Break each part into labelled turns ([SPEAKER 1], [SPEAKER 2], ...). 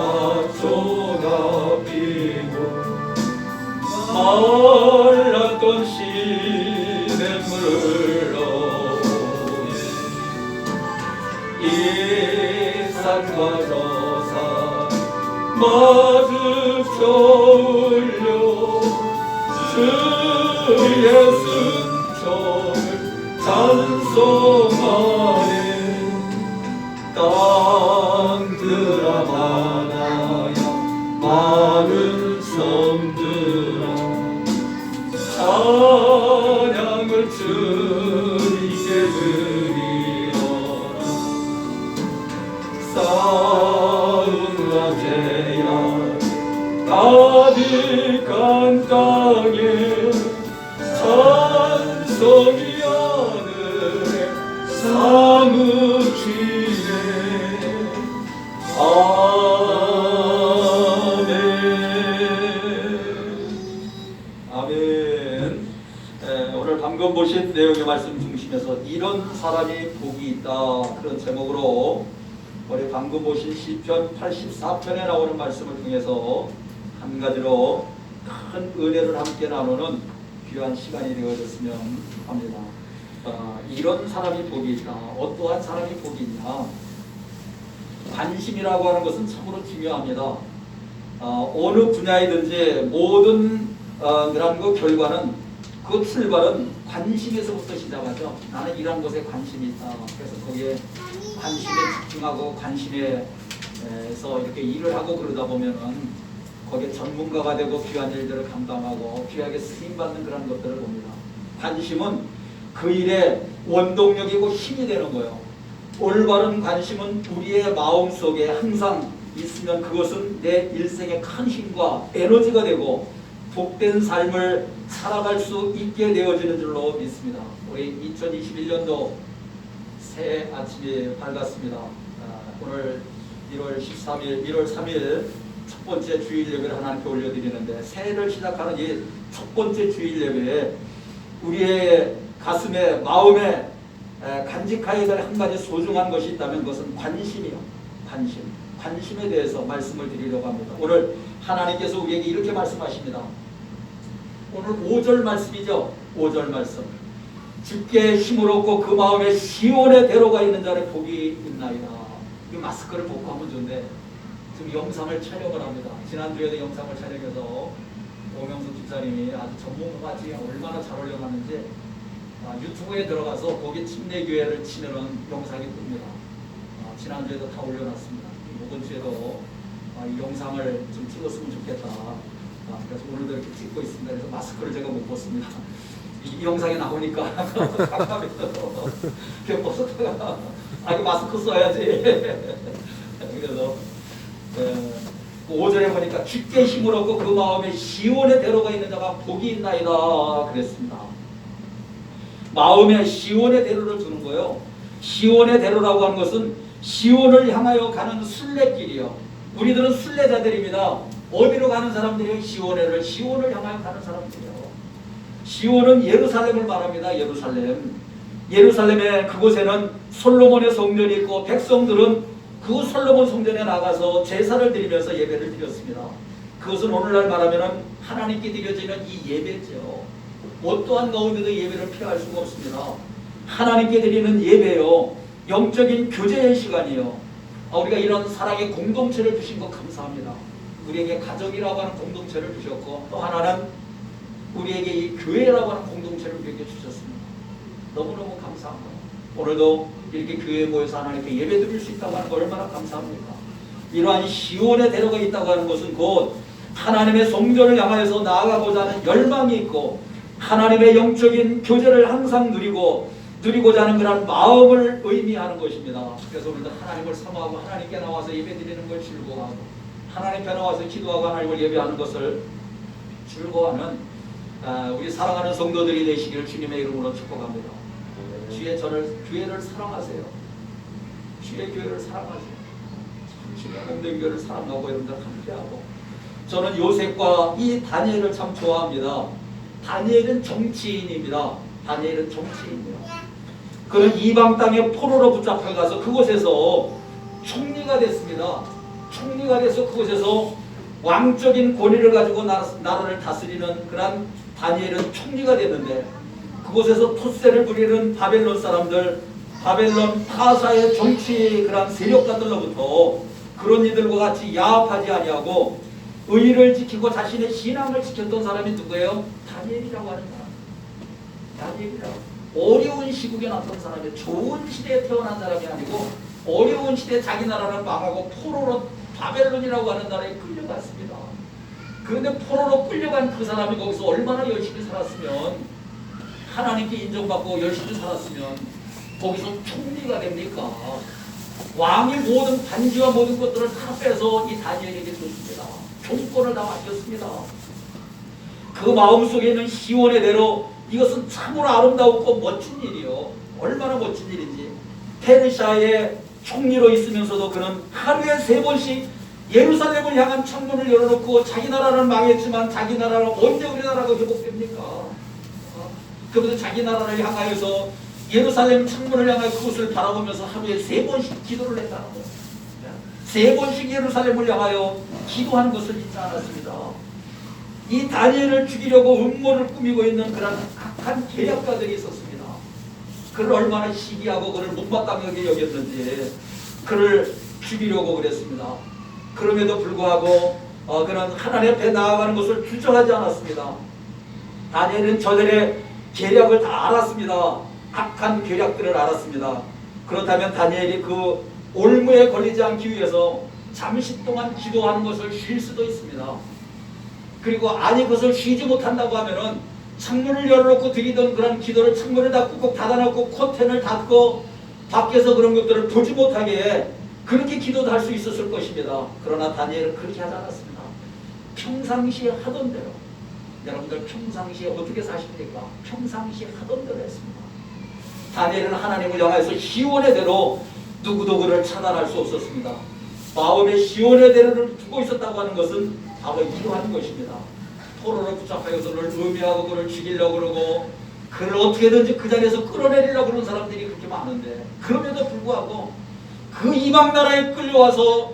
[SPEAKER 1] 낙조가 피고 말랐던 시냇물로 이 산과 저 산 마주쳐 울려 주의 승천을 찬송하네. 땅들아 바다야 마른 섬들아 찬양을 주님께 드리어라. 싸움과 죄악 가득한 땅에 찬송이 하늘에 사무치네. 아멘. 아멘. 오늘 방금 보신 내용의 말씀 중심에서 이런 사람이 복이 있다, 그런 제목으로 우리 방금 보신 시편 84편에 나오는 말씀을 통해서 한 가지로 큰 은혜를 함께 나누는 귀한 시간이 되어졌으면 합니다. 이런 사람이 복이 있다. 어떠한 사람이 복이 있냐? 관심이라고 하는 것은 참으로 중요합니다. 어느 분야이든지 모든 그런 그 결과는, 그 출발은 관심에서부터 시작하죠. 나는 이런 것에 관심이 있다. 그래서 거기에 관심에 집중하고 관심에서 이렇게 일을 하고 그러다 보면은 거기에 전문가가 되고 귀한 일들을 감당하고 귀하게 쓰임받는 그런 것들을 봅니다. 관심은 그 일의 원동력이고 힘이 되는 거예요. 올바른 관심은 우리의 마음속에 항상 있으면 그것은 내 일생의 큰 힘과 에너지가 되고 복된 삶을 살아갈 수 있게 되어지는 줄로 믿습니다. 우리 2021년도 새 아침이 밝았습니다. 오늘 1월 13일, 1월 3일 첫 번째 주일 예배를 하나님께 올려드리는데, 새해를 시작하는 이 첫 번째 주일 예배에 우리의 가슴에, 마음에 간직해야 될 한 가지 소중한 것이 있다면 그것은 관심이요. 관심에 대해서 말씀을 드리려고 합니다. 오늘 하나님께서 우리에게 이렇게 말씀하십니다. 오늘 5절 말씀이죠. 5절 말씀. 주께 힘을 얻고 그 마음에 시온의 대로가 있는 자의 복이 있나이다. 이 마스크를 벗고 하면 좋은데 지금 영상을 촬영을 합니다. 지난주에도 영상을 촬영해서 오명수 집사님이 아주 전문가같이 얼마나 잘 올려놨는지 유튜브에 들어가서 거기 침례교회를 치면은 영상이 뜹니다. 지난주에도 다 올려놨습니다. 이번 주에도 이 영상을 좀 찍었으면 좋겠다. 그래서 오늘도 이렇게 찍고 있습니다. 그래서 마스크를 제가 못 벗습니다. 이 영상에 나오니까 깜깜해서 이렇게 벗었다가 이거 마스크 써야지. 그래서 5절에 보니까 주께 힘을 얻고 그 마음에 시온의 대로가 있는 자가 복이 있나이다 그랬습니다. 마음에 시온의 대로를 두는 거예요. 시온의 대로라고 하는 것은 시온을 향하여 가는 순례길이요. 우리들은 순례자들입니다. 어디로 가는 사람들이요? 시온을 향하여 가는 사람들이요. 시온은 예루살렘을 말합니다. 예루살렘의 그곳에는 솔로몬의 성전이 있고 백성들은 그 솔로몬 성전에 나가서 제사를 드리면서 예배를 드렸습니다. 그것은 오늘날 말하면 하나님께 드려지는 이 예배죠. 어떠한 가운데도 예배를 피할 수가 없습니다. 하나님께 드리는 예배요, 영적인 교제의 시간이요. 우리가 이런 사랑의 공동체를 주신 것 감사합니다. 우리에게 가정이라고 하는 공동체를 주셨고, 또 하나는 우리에게 이 교회라고 하는 공동체를 우리에게 주셨습니다. 너무너무 감사합니다. 오늘도 이렇게 교회에 모여서 하나님께 예배 드릴 수 있다고 하는 거 얼마나 감사합니까? 이러한 시온의 대로가 있다고 하는 것은 곧 하나님의 성전을 향하여서 나아가고자 하는 열망이 있고 하나님의 영적인 교제를 항상 누리고자 하는 그런 마음을 의미하는 것입니다. 그래서 우리도 하나님을 사모하고 하나님께 나와서 예배 드리는 걸 즐거워하고 하나님께 나와서 기도하고 하나님을 예배하는 것을 즐거워하는 우리 사랑하는 성도들이 되시기를 주님의 이름으로 축복합니다. 주의 교회를 사랑하세요. 주의 교회를 사랑하세요. 주의 공된 교회를 사랑하고 여러분들 함께하고. 저는 요셉과 이 다니엘을 참 좋아합니다. 다니엘은 정치인입니다. 그는 이방 땅에 포로로 붙잡혀가서 그곳에서 총리가 됐습니다. 총리가 돼서 그곳에서 왕적인 권위를 가지고 나라를 다스리는 그런 다니엘은 총리가 됐는데, 그곳에서 토세를 부리는 바벨론 사람들, 바벨론 타사의 정치 그런 세력가들로부터 그런 이들과 같이 야합하지 아니하고 의를 지키고 자신의 신앙을 지켰던 사람이 누구예요? 다니엘이라고 하는 사람. 다니엘이라고. 어려운 시국에 났던 사람이, 좋은 시대에 태어난 사람이 아니고 어려운 시대에 자기 나라를 망하고 포로로 바벨론이라고 하는 나라에 끌려갔습니다. 그런데 포로로 끌려간 그 사람이 거기서 얼마나 열심히 살았으면, 하나님께 인정받고 열심히 살았으면 거기서 총리가 됩니까? 왕이 모든 반지와 모든 것들을 다 빼서 이 다니엘에게 줬습니다. 종권을 다 맡겼습니다. 그 마음속에 있는 시온의 대로 이것은 참으로 아름다웠고 멋진 일이요. 얼마나 멋진 일인지. 페르시아의 총리로 있으면서도 그는 하루에 3번씩 예루살렘을 향한 창문을 열어놓고, 자기 나라는 망했지만 자기 나라는 언제 우리나라가 회복됩니까? 그러면서 자기 나라를 향하여서 예루살렘 창문을 향하여 그곳을 바라보면서 하루에 3번씩 기도를 했다는 거예요. 3번씩 예루살렘을 향하여 기도하는 것을 잊지 않았습니다. 이 다니엘을 죽이려고 음모를 꾸미고 있는 그런 악한 계략가들이 있었습니다. 그를 얼마나 시기하고 그를 못마땅하게 여겼는지 그를 죽이려고 그랬습니다. 그럼에도 불구하고 그는 하나님 앞에 나아가는 것을 주저하지 않았습니다. 다니엘은 저들의 계략을 다 알았습니다. 악한 계략들을 알았습니다. 그렇다면 다니엘이 그 올무에 걸리지 않기 위해서 잠시 동안 기도하는 것을 쉴 수도 있습니다. 그리고 아니 그것을 쉬지 못한다고 하면은 창문을 열어놓고 드리던 그런 기도를 창문을 닫고 꼭 닫아놓고 커튼을 닫고 밖에서 그런 것들을 보지 못하게 그렇게 기도도 할 수 있었을 것입니다. 그러나 다니엘은 그렇게 하지 않았습니다. 평상시에 하던 대로, 여러분들 평상시에 어떻게 사십니까? 평상시에 하던 대로 했습니다. 다니엘은 하나님을 향해서 시온의 대로 누구도 그를 차단할 수 없었습니다. 마음에 시온의 대로를 두고 있었다고 하는 것은 바로 이러한 것입니다. 포로를 붙잡아서 그를 음해하고 그를 죽이려고 그러고 그를 어떻게든지 그 자리에서 끌어내리려고 그러는 사람들이 그렇게 많은데, 그럼에도 불구하고 그 이방 나라에 끌려와서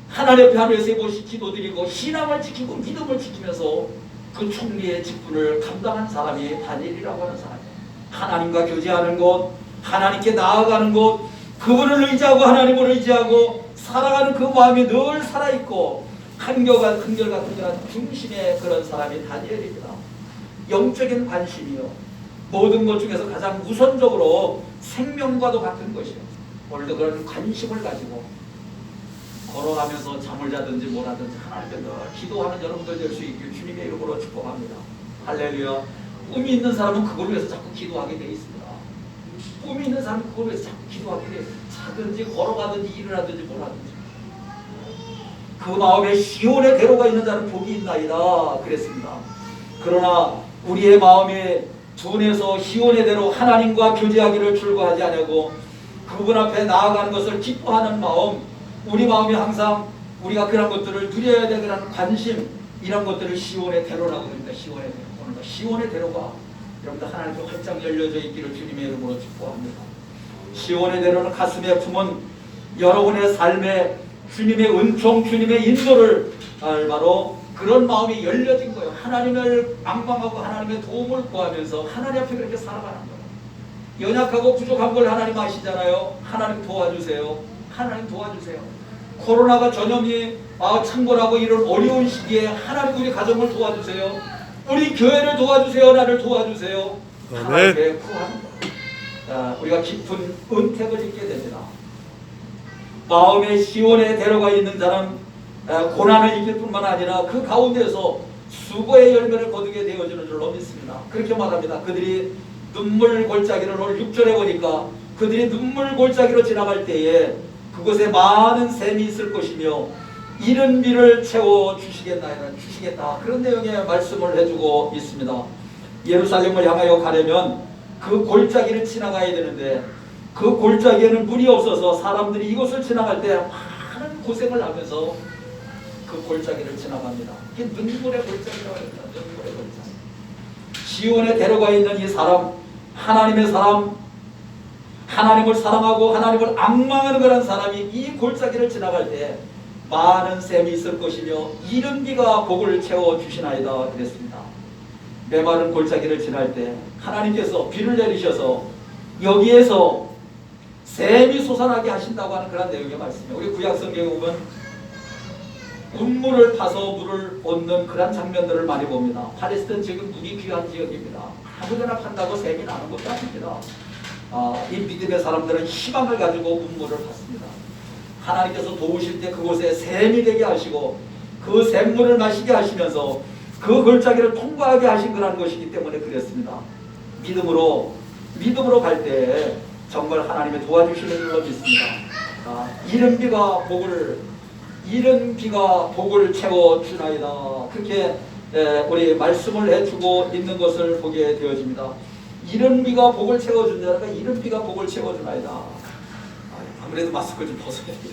[SPEAKER 1] 하나님 앞에 하루에 3번씩 기도드리고 신앙을 지키고 믿음을 지키면서 그 총리의 직분을 감당한 사람이 다니엘이라고 하는 사람이에요. 하나님과 교제하는 곳, 하나님께 나아가는 곳, 그분을 의지하고 하나님을 의지하고 살아가는 그 마음이 늘 살아있고 한결같은 그런 중심의 그런 사람이 다니엘입니다. 영적인 관심이요, 모든 것 중에서 가장 우선적으로 생명과도 같은 것이요. 오늘도 그런 관심을 가지고 걸어가면서 잠을 자든지 뭐라든지 하나님께 늘 기도하는 여러분들 될 수 있길 주님의 이름으로 축복합니다. 할렐루야. 꿈이 있는 사람은 그걸 위해서 자꾸 기도하게 되어 있습니다. 꿈이 있는 사람은 그걸 위해서 자꾸 기도하게 되어 있습니다. 자든지 걸어가든지 일을 하든지 뭐라든지. 그 마음에 시온의 대로가 있는 자는 복이 있나이다 그랬습니다. 그러나 우리의 마음에 둔해서 시온의 대로 하나님과 교제하기를 출구하지 않고 그분 앞에 나아가는 것을 기뻐하는 마음, 우리 마음이 항상 우리가 그런 것들을 누려야 될 그런 관심, 이런 것들을 시온의 대로라고 합니다. 시온의 대로. 오늘도 시온의 대로가 여러분들 하나님께 활짝 열려져 있기를 주님의 이름으로 축복합니다. 시온의 대로는 가슴에 품은 여러분의 삶에 주님의 은총, 주님의 인도를 바로 그런 마음이 열려진 거예요. 하나님을 방방하고 하나님의 도움을 구하면서 하나님 앞에 그렇게 살아가는 거예요. 연약하고 부족한 걸 하나님 아시잖아요. 하나님 도와주세요. 하나님 도와주세요. 코로나가 전염이 창궐하고 이런 어려운 시기에 하나님 우리 가정을 도와주세요. 우리 교회를 도와주세요. 나를 도와주세요. 하나님께 구하는 거예요. 우리가 깊은 은택을 입게 됩니다. 마음에 시온의 대로가 있는 자는 고난을 이길 뿐만 아니라 그 가운데서 수고의 열매를 거두게 되어지는 줄로 믿습니다. 그렇게 말합니다. 그들이 눈물 골짜기를 오늘 6절에 보니까 그들이 눈물 골짜기로 지나갈 때에 그곳에 많은 샘이 있을 것이며 이른 비를 채워 주시겠다. 그런 내용의 말씀을 해주고 있습니다. 예루살렘을 향하여 가려면 그 골짜기를 지나가야 되는데 그 골짜기에는 물이 없어서 사람들이 이곳을 지나갈 때 많은 고생을 하면서 그 골짜기를 지나갑니다. 이게 눈물의 골짜기라고 합니다. 눈물의 골짜기. 시온에 데려가 있는 이 사람, 하나님의 사람, 하나님을 사랑하고 하나님을 앙망하는 그런 사람이 이 골짜기를 지나갈 때 많은 샘이 있을 것이며 이른 비가 복을 채워 주시나이다 그랬습니다. 메마른 골짜기를 지날 때 하나님께서 비를 내리셔서 여기에서 샘이 솟아나게 하신다고 하는 그런 내용의 말씀이에요. 우리 구약성경에 보면 운물을 타서 물을 얻는 그런 장면들을 많이 봅니다. 팔레스타인 지금 물이 귀한 지역입니다. 아무데나 판다고 샘이 나는 것도 아닙니다. 이 믿음의 사람들은 희망을 가지고 운물을 받습니다. 하나님께서 도우실 때 그곳에 샘이 되게 하시고 그 샘물을 마시게 하시면서 그 골짜기를 통과하게 하신 그런 것이기 때문에 그랬습니다. 믿음으로 갈 때 정말 하나님의 도와주시는 줄로 믿습니다. 이른 비가 복을 채워 주나이다. 그렇게 우리 말씀을 해주고 있는 것을 보게 되어집니다. 이른 비가 복을 채워 준다니까 이른 비가 복을 채워 주나이다. 아무래도 마스크를 좀 벗어야 돼요.